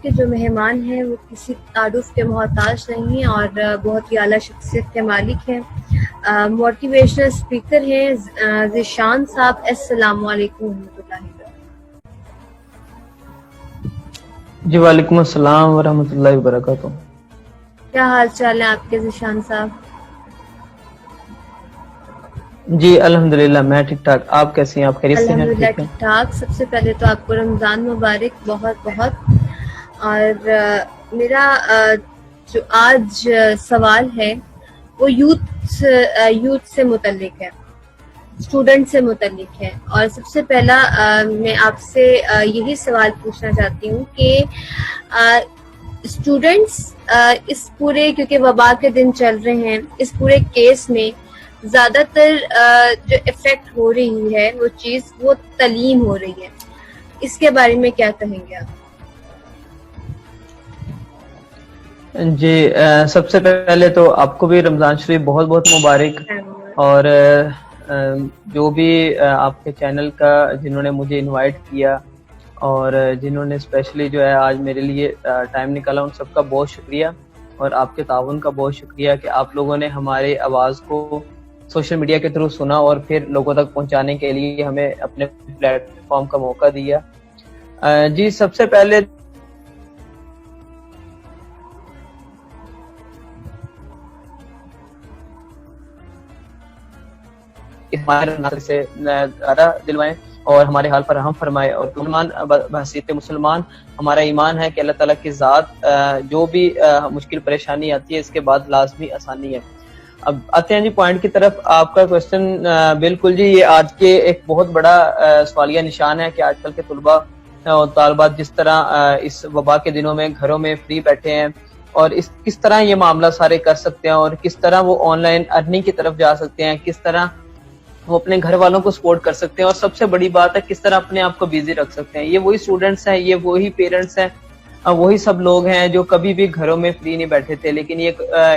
کے جو مہمان ہیں وہ کسی تعارف کے محتاج نہیں ہیں اور بہت ہی اعلیٰ شخصیت کے مالک ہیں. موٹیویشنل اسپیکر ہیں ذیشان صاحب. السلام علیکم ورحمۃ اللہ وبرکاتہ. جی وعلیکم السلام ورحمۃ اللہ وبرکاتہ. کیا حال چال ہے آپ کے ذیشان صاحب؟ جی الحمدللہ میں ٹھیک ٹھاک. آپ کیسی ہیں؟ آپ خیریت سے ہیں؟ الحمدللہ ٹھیک ٹھاک. سب سے پہلے تو آپ کو رمضان مبارک بہت بہت. اور میرا جو آج سوال ہے وہ یوتھ سے متعلق ہے، اسٹوڈنٹ سے متعلق ہے. اور سب سے پہلا میں آپ سے یہی سوال پوچھنا چاہتی ہوں کہ اسٹوڈنٹس اس پورے، کیونکہ وبا کے دن چل رہے ہیں، اس پورے کیس میں زیادہ تر جو افیکٹ ہو رہی ہے وہ چیز وہ تعلیم ہو رہی ہے. اس کے بارے میں کیا کہیں گے آپ؟ جی سب سے پہلے تو آپ کو بھی رمضان شریف بہت بہت مبارک. اور جو بھی آپ کے چینل کا جنہوں نے مجھے انوائٹ کیا اور جنہوں نے اسپیشلی جو ہے آج میرے لیے ٹائم نکالا، ان سب کا بہت شکریہ. اور آپ کے تعاون کا بہت شکریہ کہ آپ لوگوں نے ہماری آواز کو سوشل میڈیا کے تھرو سنا اور پھر لوگوں تک پہنچانے کے لیے ہمیں اپنے پلیٹ فارم کا موقع دیا. جی سب سے پہلے سے دلوائیں اور ہمارے حال پر رحم فرمائے. اور مسلمان بحیثیت مسلمان ہمارا ایمان ہے کہ اللہ تعالیٰ کی ذات جو بھی مشکل پریشانی آتی ہے اس کے بعد لازمی آسانی ہے. اب آتے ہیں جی پوائنٹ کی طرف. آپ کا کوشچن بالکل جی یہ آج کے ایک بہت بڑا سوالیہ نشان ہے کہ آج کل کے طلباء اور طالبات جس طرح اس وبا کے دنوں میں گھروں میں فری بیٹھے ہیں اور کس طرح یہ معاملہ سارے کر سکتے ہیں اور کس طرح وہ آن لائن ارننگ کی طرف جا سکتے ہیں، کس طرح وہ اپنے گھر والوں کو سپورٹ کر سکتے ہیں، اور سب سے بڑی بات ہے کس طرح اپنے آپ کو بیزی رکھ سکتے ہیں. یہ وہی اسٹوڈنٹس ہیں، یہ وہی پیرنٹس ہیں، وہی سب لوگ ہیں جو کبھی بھی گھروں میں فری نہیں بیٹھے تھے، لیکن یہ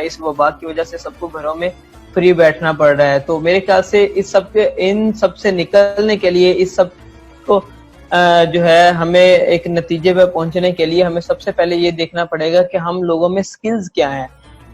اس وبا کی وجہ سے سب کو گھروں میں فری بیٹھنا پڑ رہا ہے. تو میرے خیال سے ان سب سے نکلنے کے لیے، اس سب کو جو ہے ہمیں ایک نتیجے پہ پہنچنے کے لیے ہمیں سب سے پہلے یہ دیکھنا پڑے گا کہ ہم لوگوں میں سکلز کیا ہیں،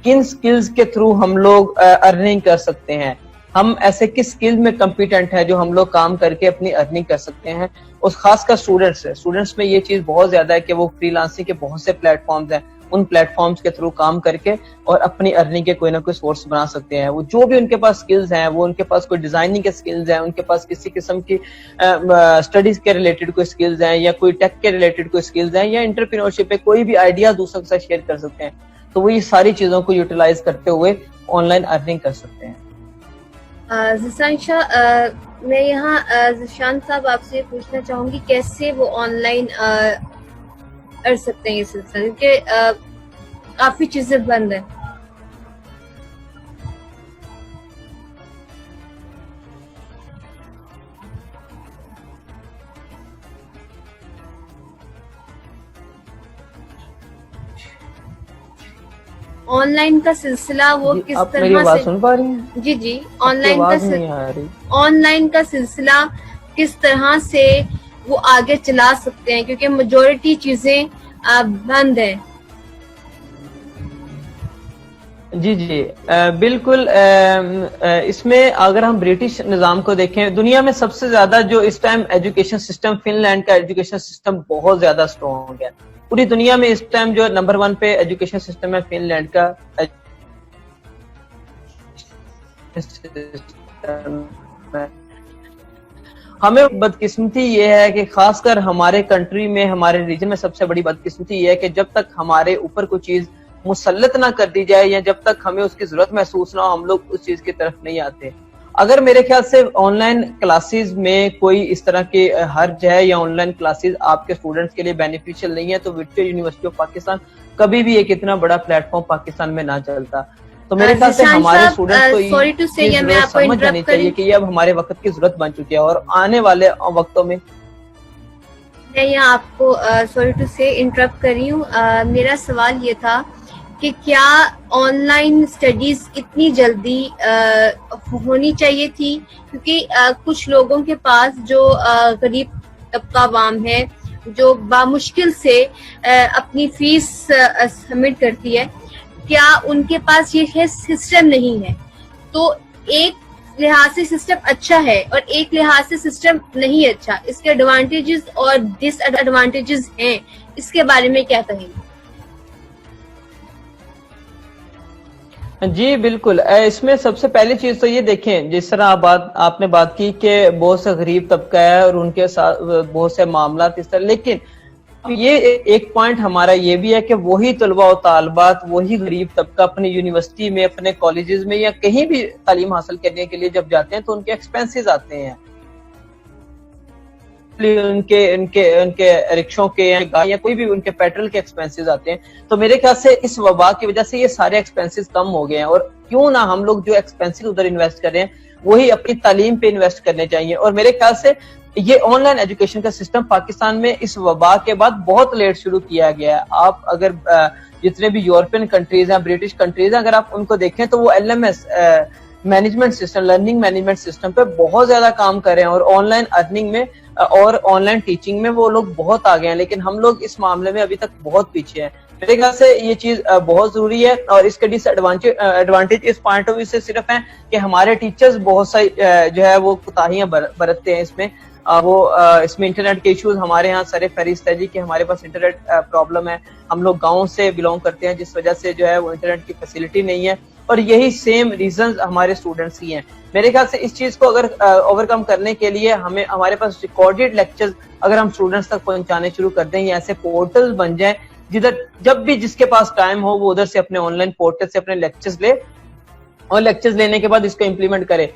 کن سکلز کے تھرو ہم لوگ ارننگ کر سکتے ہیں، ہم ایسے کس سکل میں کمپیٹنٹ ہیں جو ہم لوگ کام کر کے اپنی ارننگ کر سکتے ہیں. اور خاص کر اسٹوڈنٹس میں یہ چیز بہت زیادہ ہے کہ وہ فری لانسنگ کے بہت سے پلیٹ فارمز ہیں، ان پلیٹ فارمز کے تھرو کام کر کے اور اپنی ارننگ کے کوئی نہ کوئی سورس بنا سکتے ہیں. وہ جو بھی ان کے پاس سکلز ہیں، وہ ان کے پاس کوئی ڈیزائننگ کے سکلز ہیں، ان کے پاس کسی قسم کی اسٹڈیز کے ریلیٹڈ کوئی سکلز ہیں، یا کوئی ٹیک کے ریلیٹڈ کوئی سکلز ہیں، یا انٹرپرینورشپ پہ کوئی بھی آئیڈیا دوسروں کے ساتھ شیئر کر سکتے ہیں. تو وہ یہ ساری چیزوں کو یوٹیلائز کرتے ہوئے آن لائن ارننگ کر سکتے ہیں. ذیشان شاہ، میں یہاں ذیشان صاحب آپ سے پوچھنا چاہوں گی کیسے وہ آن لائن کر سکتے ہیں یہ سلسلہ، کیونکہ کافی چیزیں بند ہیں. آن لائن کا سلسلہ وہ کس آپ طرح میری آواز سے سن پا رہی ہیں؟ جی جی آن لائن کا سلسلہ کس طرح سے وہ آگے چلا سکتے ہیں، کیونکہ میجورٹی چیزیں بند ہیں. جی بالکل. اس میں اگر ہم برٹش نظام کو دیکھیں، دنیا میں سب سے زیادہ جو اس time education system, Finland کا ایجوکیشن سسٹم بہت زیادہ اسٹرانگ ہے. پوری دنیا میں اس ٹائم جو نمبر 1 پہ ایجوکیشن سسٹم ہے فن لینڈ کا. ہمیں بدقسمتی یہ ہے کہ خاص کر ہمارے کنٹری میں، ہمارے ریجن میں سب سے بڑی بدقسمتی یہ ہے کہ جب تک ہمارے اوپر کوئی چیز مسلط نہ کر دی جائے یا جب تک ہمیں اس کی ضرورت محسوس نہ ہو، ہم لوگ اس چیز کی طرف نہیں آتے. اگر میرے خیال سے آن لائن کلاسز میں کوئی اس طرح کی حرج ہے یا آن لائن کلاسز آپ کے اسٹوڈنٹس کے لیے بینیفیشل نہیں ہے، تو ورچوئل یونیورسٹی آف پاکستان کبھی بھی ایک اتنا بڑا پلیٹ فارم پاکستان میں نہ چلتا. تو میرے خیال سے ہمارے اسٹوڈنٹس کو یہ سمجھ جانی چاہیے کہ یہ اب ہمارے وقت کی ضرورت بن چکی ہے، اور آنے والے وقتوں میں میں یہاں آپ کو سوری ٹو سے انٹرپٹ کر رہی ہوں. میرا سوال یہ تھا کہ کیا آن لائن اسٹڈیز اتنی جلدی ہونی چاہیے تھی، کیونکہ کچھ لوگوں کے پاس جو غریب طبقہ عوام ہے جو بامشکل سے اپنی فیس سبمٹ کرتی ہے، کیا ان کے پاس یہ سسٹم نہیں ہے؟ تو ایک لحاظ سے سسٹم اچھا ہے اور ایک لحاظ سے سسٹم نہیں اچھا، اس کے ایڈوانٹیجز اور ڈس ایڈوانٹیجز ہیں، اس کے بارے میں کیا کہیں گے؟ جی بالکل، اس میں سب سے پہلی چیز تو یہ دیکھیں، جس طرح آپ نے بات کی کہ بہت سے غریب طبقہ ہے اور ان کے ساتھ بہت سے معاملات اس طرح، لیکن یہ ایک پوائنٹ ہمارا یہ بھی ہے کہ وہی طلباء و طالبات، وہی غریب طبقہ اپنی یونیورسٹی میں، اپنے کالجز میں یا کہیں بھی تعلیم حاصل کرنے کے لیے جب جاتے ہیں تو ان کے ایکسپینسز آتے ہیں، ان کے رکشوں کے یا کوئی بھی ان کے پیٹرول کے ایکسپینسز آتے ہیں. تو میرے خیال سے اس وبا کی وجہ سے یہ سارے ایکسپینسز کم ہو گئے ہیں، اور کیوں نہ ہم لوگ جو ایکسپینسز ادھر انویسٹ کر رہے ہیں وہی اپنی تعلیم پہ انویسٹ کرنے چاہیے. اور میرے خیال سے یہ آن لائن ایجوکیشن کا سسٹم پاکستان میں اس وبا کے بعد بہت لیٹ شروع کیا گیا ہے. آپ اگر جتنے بھی یورپین کنٹریز ہیں، برٹش کنٹریز ہیں، اگر آپ ان کو دیکھیں تو وہ LMS management system, learning management system پہ بہت زیادہ کام کر رہے ہیں، اور آن لائن ارننگ میں اور آن لائن ٹیچنگ میں وہ لوگ بہت آگے ہیں، لیکن ہم لوگ اس معاملے میں ابھی تک بہت پیچھے ہیں. میرے خیال سے یہ چیز بہت ضروری ہے، اور اس کے ڈس ایڈوانٹیج اس پوائنٹ آف ویو سے صرف ہیں کہ ہمارے ٹیچرز بہت ساری جو ہے وہ کوتاہیاں برتتے ہیں اس میں. اس میں انٹرنیٹ کے ایشوز ہمارے ہاں سر فہرست ہے جی، کہ ہمارے پاس انٹرنیٹ پرابلم ہے. ہم لوگ گاؤں سے بلونگ کرتے ہیں، جس وجہ سے جو ہے وہ انٹرنیٹ کی فیسلٹی نہیں ہے، اور یہی سیم ریزنز ہمارے اسٹوڈنٹس کی ہیں. میرے خیال سے اس چیز کو اگر اوور کم کرنے کے لیے ہمارے پاس ریکارڈیڈ لیکچرز اگر ہم اسٹوڈنٹس تک پہنچانے شروع کر دیں، یا ایسے پورٹل بن جائیں جدھر جب بھی جس کے پاس ٹائم ہو وہ ادھر سے اپنے آن لائن پورٹل سے اپنے لیکچرز لے، اور لیکچرز لینے کے بعد اس کو امپلیمنٹ کرے.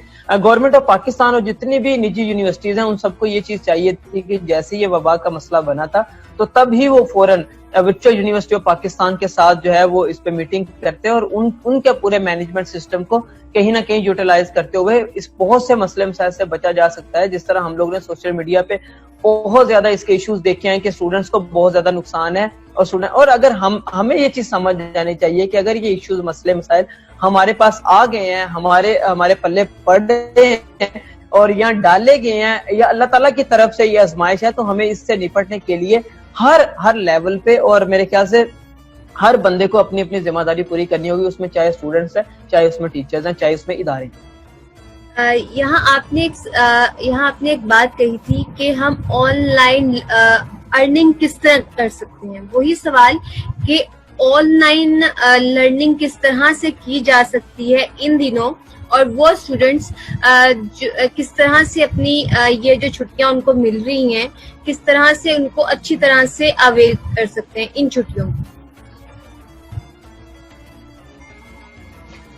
گورنمنٹ آف پاکستان اور جتنی بھی نجی یونیورسٹیز ہیں ان سب کو یہ چیز چاہیے تھی کہ جیسے یہ وبا کا مسئلہ بنا تھا تو تب ہی وہ فوراً ورچوئل یونیورسٹی آف پاکستان کے ساتھ جو ہے وہ اس پہ میٹنگ کرتے ہیں، اور ان کے پورے مینجمنٹ سسٹم کو کہیں نہ کہیں یوٹیلائز کرتے ہوئے اس بہت سے مسئلے مسائل سے بچا جا سکتا ہے. جس طرح ہم لوگ نے سوشل میڈیا پہ بہت زیادہ اس کے ایشوز دیکھے ہیں کہ اسٹوڈنٹس کو بہت زیادہ نقصان ہے، اور اگر ہمیں یہ چیز سمجھ جانی چاہیے کہ اگر یہ ایشوز مسئلے مسائل ہمارے پاس آ گئے ہیں، ہمارے پلے پڑ رہے ہیں اور یہاں ڈالے گئے ہیں، یا اللہ تعالیٰ کی طرف سے یہ آزمائش ہے، تو ہمیں اس سے نپٹنے کے لیے ہر لیول پہ اور میرے خیال سے ہر بندے کو اپنی اپنی ذمہ داری پوری کرنی ہوگی، اس میں چاہے اسٹوڈنٹس ہیں، چاہے اس میں ٹیچرز ہیں، چاہے اس میں ادارے ہیں. یہاں آپ نے ایک بات کہی تھی کہ ہم آن لائن ارننگ کس طرح کر سکتے ہیں. وہی سوال کہ آن لائن لرننگ کس طرح سے کی جا سکتی ہے ان دنوں، اور وہ اسٹوڈینٹس کس طرح سے اپنی یہ جو چھٹیاں ان کو مل رہی ہیں کس طرح سے ان کو اچھی طرح سے اویل کر سکتے ہیں ان چھٹیوں کو.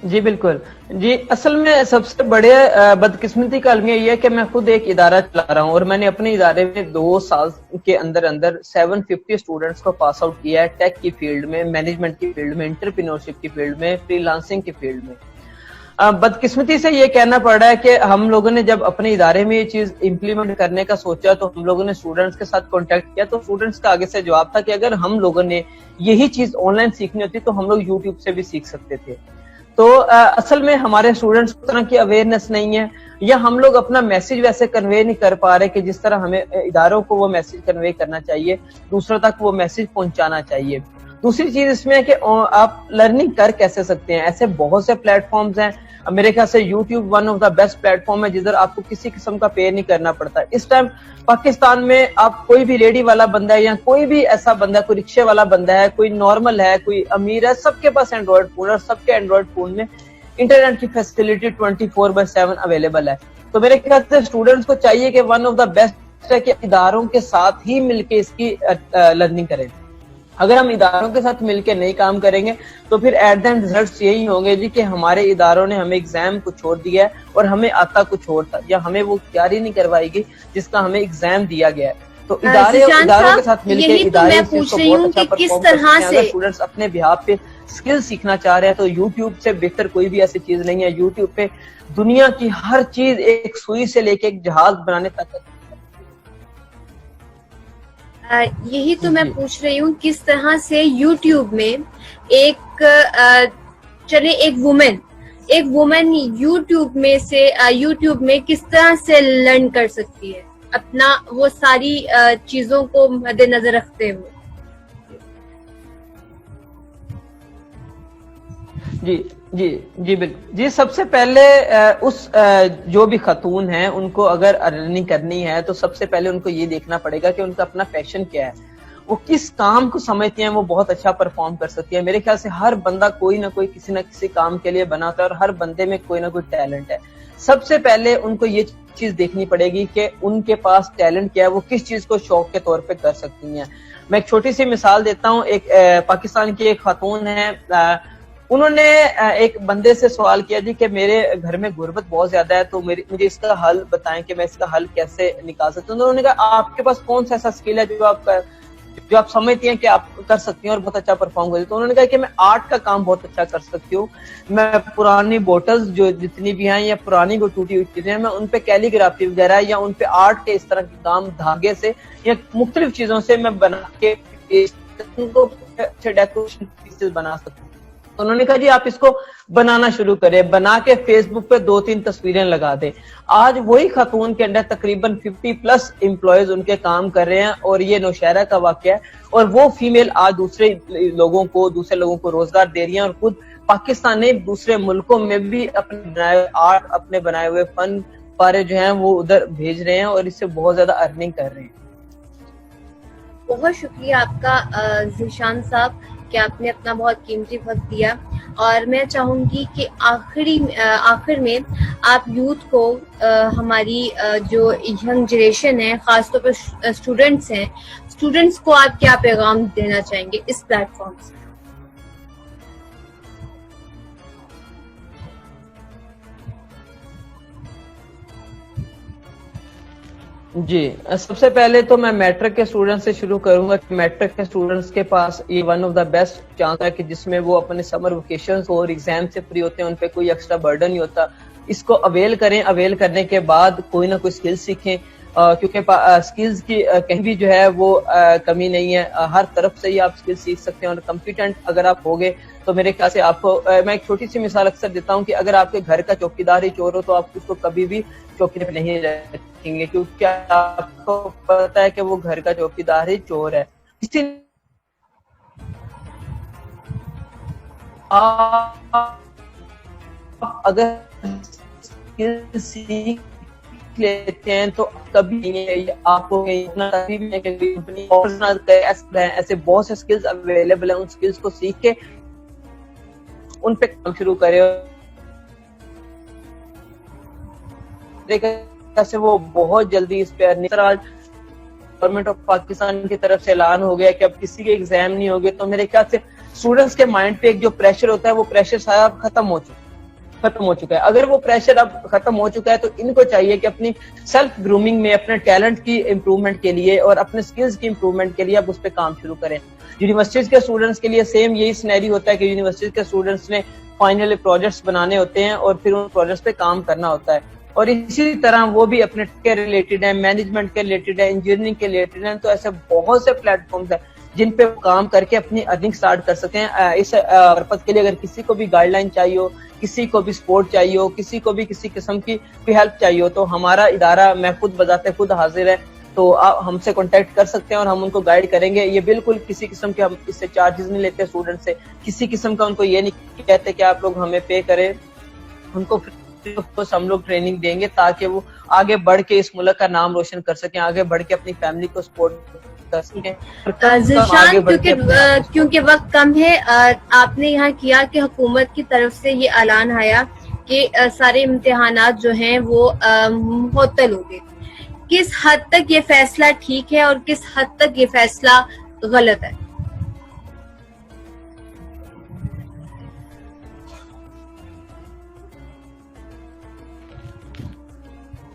جی بالکل جی، اصل میں سب سے بڑے بدقسمتی کا المیہ یہ ہے کہ میں خود ایک ادارہ چلا رہا ہوں، اور میں نے اپنے ادارے میں 2 سال کے اندر 750 اسٹوڈنٹس کو پاس آؤٹ کیا ہے، ٹیک کی فیلڈ میں، مینجمنٹ کی فیلڈ میں، انٹرپرینورشپ کی فیلڈ میں، فری لانسنگ کی فیلڈ میں. بدقسمتی سے یہ کہنا پڑ رہا ہے کہ ہم لوگوں نے جب اپنے ادارے میں یہ چیز امپلیمنٹ کرنے کا سوچا تو ہم لوگوں نے اسٹوڈنٹس کے ساتھ کانٹیکٹ کیا، تو اسٹوڈنٹس کا آگے سے جواب تھا کہ اگر ہم لوگوں نے یہی چیز آن لائن سیکھنی ہوتی تو ہم لوگ یوٹیوب سے بھی سیکھ سکتے تھے. تو اصل میں ہمارے اسٹوڈنٹس کو طرح کی اویئرنیس نہیں ہے، یا ہم لوگ اپنا میسج ویسے کنوے نہیں کر پا رہے کہ جس طرح ہمیں اداروں کو وہ میسج کنوے کرنا چاہیے، دوسروں تک وہ میسج پہنچانا چاہیے. دوسری چیز اس میں ہے کہ آپ لرننگ کر کیسے سکتے ہیں. ایسے بہت سے پلیٹ فارمز ہیں، میرے خیال سے YouTube one of the best plate form ہے جدھر آپ کو کسی قسم کا پے نہیں کرنا پڑتا. اس ٹائم پاکستان میں آپ کوئی بھی ریڈی والا بندہ ہے یا کوئی بھی ایسا بندہ، کوئی رکشے والا بندہ ہے، کوئی نارمل ہے، کوئی امیر ہے، سب کے پاس اینڈرائڈ فون ہے، اور سب کے اینڈرائڈ فون میں انٹرنیٹ کی فیسلٹی 24/7 اویلیبل ہے. تو میرے خیال سے اسٹوڈنٹس کو چاہیے کہ ون آف دا بیسٹ ہے کہ اداروں کے ساتھ ہی مل کے اس کی لرننگ کریں. اگر ہم اداروں کے ساتھ مل کے نہیں کام کریں گے تو پھر ایٹ دا اینڈ ریزلٹس یہی ہوں گے جی کہ ہمارے اداروں نے ہمیں ایگزام کو چھوڑ دیا ہے اور ہمیں آتا کچھ اور تھا، یا ہمیں وہ تیاری نہیں کروائی گئی جس کا ہمیں ایگزام دیا گیا ہے. تو اداروں کے ساتھ مل کے ادارے اسٹوڈنٹس اپنے بہاف پہ اسکل سیکھنا چاہ رہے ہیں تو یوٹیوب سے بہتر کوئی بھی ایسی چیز نہیں ہے. یوٹیوب پہ دنیا کی ہر چیز ایک سوئی سے لے کے ایک جہاز بنانے تک. یہی تو میں جی پوچھ رہی ہوں کس طرح سے یوٹیوب میں ایک چلے ایک وومن یوٹیوب میں کس طرح سے لرن کر سکتی ہے اپنا وہ ساری چیزوں کو مد نظر رکھتے ہوئے. جی بالکل جی. سب سے پہلے اس جو بھی خاتون ہیں ان کو اگر ارننگ کرنی ہے تو سب سے پہلے ان کو یہ دیکھنا پڑے گا کہ ان کا اپنا پیشن کیا ہے, وہ کس کام کو سمجھتی ہیں وہ بہت اچھا پرفارم کر سکتی ہے. میرے خیال سے ہر بندہ کوئی نہ کوئی کسی نہ کسی کام کے لیے بنا ہوتا ہے اور ہر بندے میں کوئی نہ کوئی ٹیلنٹ ہے. سب سے پہلے ان کو یہ چیز دیکھنی پڑے گی کہ ان کے پاس ٹیلنٹ کیا ہے, وہ کس چیز کو شوق کے طور پہ کر سکتی ہیں. میں ایک چھوٹی سی مثال دیتا ہوں. ایک پاکستان کی ایک خاتون ہے, انہوں نے ایک بندے سے سوال کیا جی کہ میرے گھر میں غربت بہت زیادہ ہے تو مجھے اس کا حل بتائیں کہ میں اس کا حل کیسے نکال سکتی ہوں. انہوں نے کہا آپ کے پاس کون سا ایسا اسکل ہے جو آپ سمجھتی ہیں کہ آپ کر سکتی ہیں اور بہت اچھا پرفارم کرتی ہیں. تو انہوں نے کہا کہ میں آرٹ کا کام بہت اچھا کر سکتی ہوں. میں پرانی بوٹلز جو جتنی بھی ہیں یا پرانی کو ٹوٹی ہوئی چیزیں ہیں میں ان پہ کیلی گرافی وغیرہ یا ان پہ آرٹ کے اس طرح کے کام دھاگے سے یا مختلف چیزوں سے میں بنا کے ڈیکوریشن پیسز بنا سکتی ہوں. انہوں نے کہا جی آپ اس کو بنانا شروع کریں, بنا کے فیس بک پہ 2-3 تصویریں لگا دیں. آج وہی خاتون کے انڈر تقریباً 50+ امپلائیز ان کے کام کر رہے ہیں اور یہ نوشہرہ کا واقعہ ہے. اور وہ فیمیل آج دوسرے لوگوں کو روزگار دے رہی ہیں اور خود پاکستان نے دوسرے ملکوں میں بھی اپنے بنائے ہوئے آرٹ, اپنے بنائے ہوئے فن پارے جو ہیں وہ ادھر بھیج رہے ہیں اور اس سے بہت زیادہ ارننگ کر رہے ہیں. بہت شکریہ آپ کا ذیشان صاحب کہ آپ نے اپنا بہت قیمتی وقت دیا, اور میں چاہوں گی کہ آخر میں آپ یوتھ کو, ہماری جو ینگ جنریشن ہے خاص طور پر اسٹوڈنٹس کو آپ کیا پیغام دینا چاہیں گے اس پلیٹ فارم سے؟ جی سب سے پہلے تو میں میٹرک کے اسٹوڈنٹ سے شروع کروں گا کہ میٹرک کے اسٹوڈنٹس کے پاس یہ one of the best chance ہے کہ جس میں وہ اپنے سمر ویکیشنز اور ایگزام سے فری ہوتے ہیں, ان پہ کوئی ایکسٹرا برڈن نہیں ہوتا. اس کو اویل کریں, اویل کرنے کے بعد کوئی نہ کوئی اسکل سیکھیں, کیونکہ اسکلز کی کہیں بھی جو ہے وہ کمی نہیں ہے, ہر طرف سے ہی آپ اسکل سیکھ سکتے ہیں. اور کمپیٹنٹ اگر آپ ہوگے تو میرے خیال سے آپ کو, میں ایک چھوٹی سی مثال اکثر دیتا ہوں کہ اگر آپ کے گھر کا چوکیدار ہی چور ہو تو آپ اس کو کبھی بھی چوکی پہ نہیں رکھیں گے, کیونکہ آپ کو پتا ہے کہ وہ گھر کا چوکیدار ہی چور ہے. اگر سیکھ لیتے ہیں تو کبھی آپ کو ایسے بہت سے اسکلز اویلیبل ہیں, ان اسکلز کو سیکھ کے ان پہ کام شروع کرے. سے وہ بہت جلدی اس پہ گورنمنٹ آف پاکستان کی طرف سے اعلان ہو گیا کہ اب کسی کے ایگزام نہیں ہوگے, تو میرے خیال سے اسٹوڈنٹس کے مائنڈ پہ ایک جو پریشر ہوتا ہے وہ پریشر صاحب ختم ہو چکا ہے. اگر وہ پریشر اب ختم ہو چکا ہے تو ان کو چاہیے کہ اپنی سیلف گرومنگ میں اپنے ٹیلنٹ کی امپروومنٹ کے لیے اور اپنے اسکلز کی امپروومنٹ کے لیے اب اس پہ کام شروع کریں. یونیورسٹیز کے اسٹوڈنٹس کے لیے سیم یہی سینیری ہوتا ہے کہ یونیورسٹیز کے اسٹوڈنٹس نے فائنل پروجیکٹس بنانے ہوتے ہیں اور پھر ان پروجیکٹس پہ کام کرنا ہوتا ہے. اور اسی طرح وہ بھی اپنے کے ریلیٹڈ ہیں, مینجمنٹ کے ریلیٹڈ ہے, انجینئرنگ کے ریلیٹڈ ہیں. تو ایسے بہت سے پلیٹ فارمز ہیں جن پہ کام کر کے اپنی ارننگ سٹارٹ کر سکتے ہیں. اس پرپز کے لیے اگر کسی کو بھی گائیڈ لائن چاہیے ہو, کسی کو بھی سپورٹ چاہیے ہو, کسی کو بھی کسی قسم کی کوئی ہیلپ چاہیے ہو, تو ہمارا ادارہ میں خود بذات خود حاضر ہے. تو آپ ہم سے کانٹیکٹ کر سکتے ہیں اور ہم ان کو گائیڈ کریں گے. یہ بالکل کسی قسم کے ہم اس سے چارجز نہیں لیتے اسٹوڈنٹ سے, کسی قسم کا ان کو یہ نہیں کہتے کہ آپ لوگ ہمیں پے کریں. ان کو ہم لوگ ٹریننگ دیں گے تاکہ وہ آگے بڑھ کے اس ملک کا نام روشن کر سکیں, آگے بڑھ کے اپنی فیملی کو سپورٹ کر سکیں. کیونکہ وقت کم ہے, آپ نے یہاں کیا کہ حکومت کی طرف سے یہ اعلان آیا کہ سارے امتحانات جو ہیں وہ معطل ہو گئے. کس حد تک یہ فیصلہ ٹھیک ہے اور کس حد تک یہ فیصلہ غلط ہے؟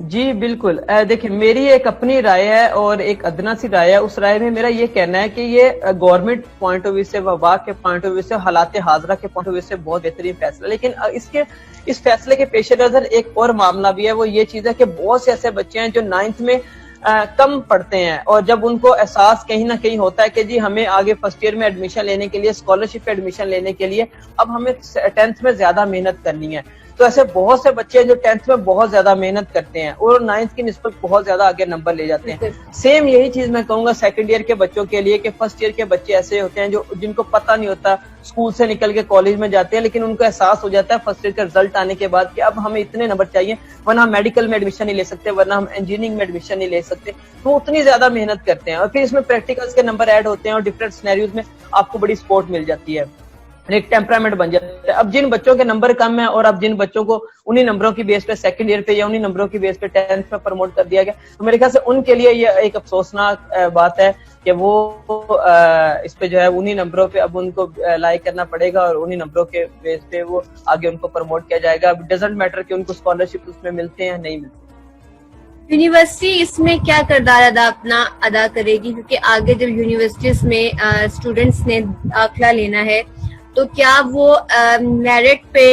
جی بالکل, دیکھیں میری ایک اپنی رائے ہے اور ایک ادنا سی رائے ہے. اس رائے میں میرا یہ کہنا ہے کہ یہ گورنمنٹ پوائنٹ آف ویو سے, وبا کے پوائنٹ آف ویو سے, حالات حاضرہ کے پوائنٹ آف ویو سے بہت بہترین فیصلہ. لیکن اس فیصلے کے پیش نظر ایک اور معاملہ بھی ہے, وہ یہ چیز ہے کہ بہت سے ایسے بچے ہیں جو 9th میں کم پڑھتے ہیں، اور جب ان کو احساس کہیں نہ کہیں ہوتا ہے کہ جی ہمیں آگے فرسٹ ایئر میں ایڈمیشن لینے کے لیے، اسکالرشپ پہ ایڈمیشن لینے کے لیے اب ہمیں 10th میں زیادہ محنت کرنی ہے، تو ایسے بہت سے بچے جو 10th میں بہت زیادہ محنت کرتے ہیں اور 9th کی نسبت بہت زیادہ آگے نمبر لے جاتے ہیں۔ سیم یہی چیز میں کہوں گا سیکنڈ ایئر کے بچوں کے لیے کہ فرسٹ ایئر کے بچے ایسے ہوتے ہیں جو جن کو پتہ نہیں ہوتا، اسکول سے نکل کے کالج میں جاتے ہیں، لیکن ان کو احساس ہو جاتا ہے فرسٹ ایئر کا رزلٹ آنے کے بعد کہ اب ہمیں اتنے نمبر چاہیے ورنہ ہم میڈیکل میں ایڈمیشن نہیں لے سکتے، ورنہ ہم انجینئرنگ میں ایڈمیشن نہیں لے سکتے، تو اتنی زیادہ محنت کرتے ہیں، اور پھر اس میں پریکٹیکلز کے نمبر ایڈ ہوتے ہیں اور ڈفرینٹ سینیریوز میں آپ کو بڑی سپورٹ مل جاتی ہے، ایک ٹیمپرامنٹ بن جاتا ہے۔ اب جن بچوں کے نمبر کم ہیں اور اب جن بچوں کو انہی نمبروں کی بیس پہ سیکنڈ ایئر پہ یا انہی نمبروں کی بیس پہ 10th میں پروموٹ کر دیا گیا، تو میرے خیال سے ان کے لیے یہ ایک افسوسناک بات ہے کہ وہ اس پہ جو ہے انہی نمبروں پہ اب ان کو لائک کرنا پڑے گا، اور انہی نمبروں کے بیس پہ وہ آگے ان کو پروموٹ کیا جائے گا۔ ڈزنٹ میٹر کہ ان کو اسکالرشپ اس میں ملتے ہیں نہیں ملتے۔ یونیورسٹی اس میں کیا کردار ادا کرے گی، کیونکہ آگے جب یونیورسٹیز میں اسٹوڈینٹس نے داخلہ لینا ہے تو کیا وہ میرٹ پہ،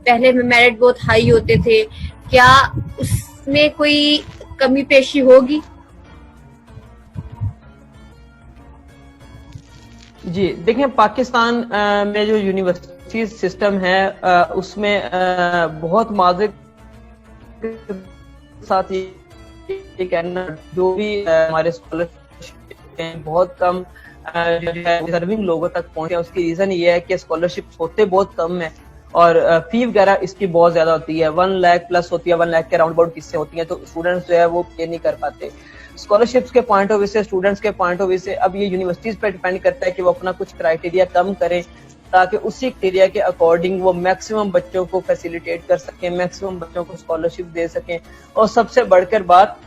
پہلے میرٹ بہت ہائی ہوتے تھے، کیا اس میں کوئی کمی پیشی ہوگی؟ جی دیکھیں، پاکستان میں جو یونیورسٹی سسٹم ہے اس میں بہت معذرت ساتھ یہ کہنا جو بھی ہمارے اسکالرشپ ہیں بہت کم جو ہے ڈیزرونگ لوگوں تک پہنچے، اس کی ریزن یہ ہے کہ اسکالرشپ ہوتے بہت کم ہیں اور فی وغیرہ اس کی بہت زیادہ ہوتی ہے، 1 لاکھ پلس ہوتی ہے، 1 لاکھ کے راؤنڈ اباؤٹ قصے ہوتی ہیں، تو اسٹوڈنٹس جو ہے وہ پے نہیں کر پاتے۔ اسکالرشپس کے پوائنٹ آف ویو سے، اسٹوڈنٹس کے پوائنٹ آف ویو سے اب یہ یونیورسٹیز پہ ڈیپینڈ کرتا ہے کہ وہ اپنا کچھ کرائٹیریا کم کریں تاکہ اسی کرائٹیریا کے اکارڈنگ وہ میکسیمم بچوں کو فیسیلیٹیٹ کر سکیں، میکسیمم بچوں کو اسکالرشپ دے سکیں، اور سب سے بڑھ کر بات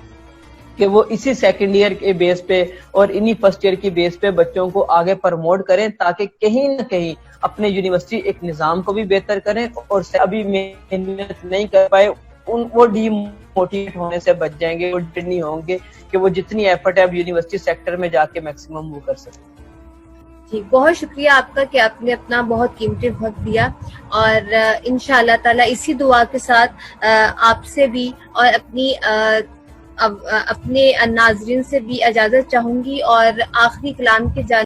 کہ وہ اسی سیکنڈ ایئر کے بیس پہ اور انہی فرسٹ ایئر کی بیس پہ بچوں کو آگے پروموٹ کریں تاکہ کہیں نہ کہیں اپنے یونیورسٹی ایک نظام کو بھی بہتر کریں، اور ابھی محنت نہیں کر پائے وہ ڈی موٹیویٹ ہونے سے بچ جائیں گے، وہ نہیں ہوں گے کہ وہ جتنی ایفرٹ ہے اب یونیورسٹی سیکٹر میں جا کے میکسیمم وہ کر سکیں۔ جی بہت شکریہ آپ کا کہ آپ نے اپنا بہت قیمتی وقت دیا، اور انشاءاللہ تعالی اسی دعا کے ساتھ آپ سے بھی اور اپنے ناظرین سے بھی اجازت چاہوں گی، اور آخری کلام کی جانب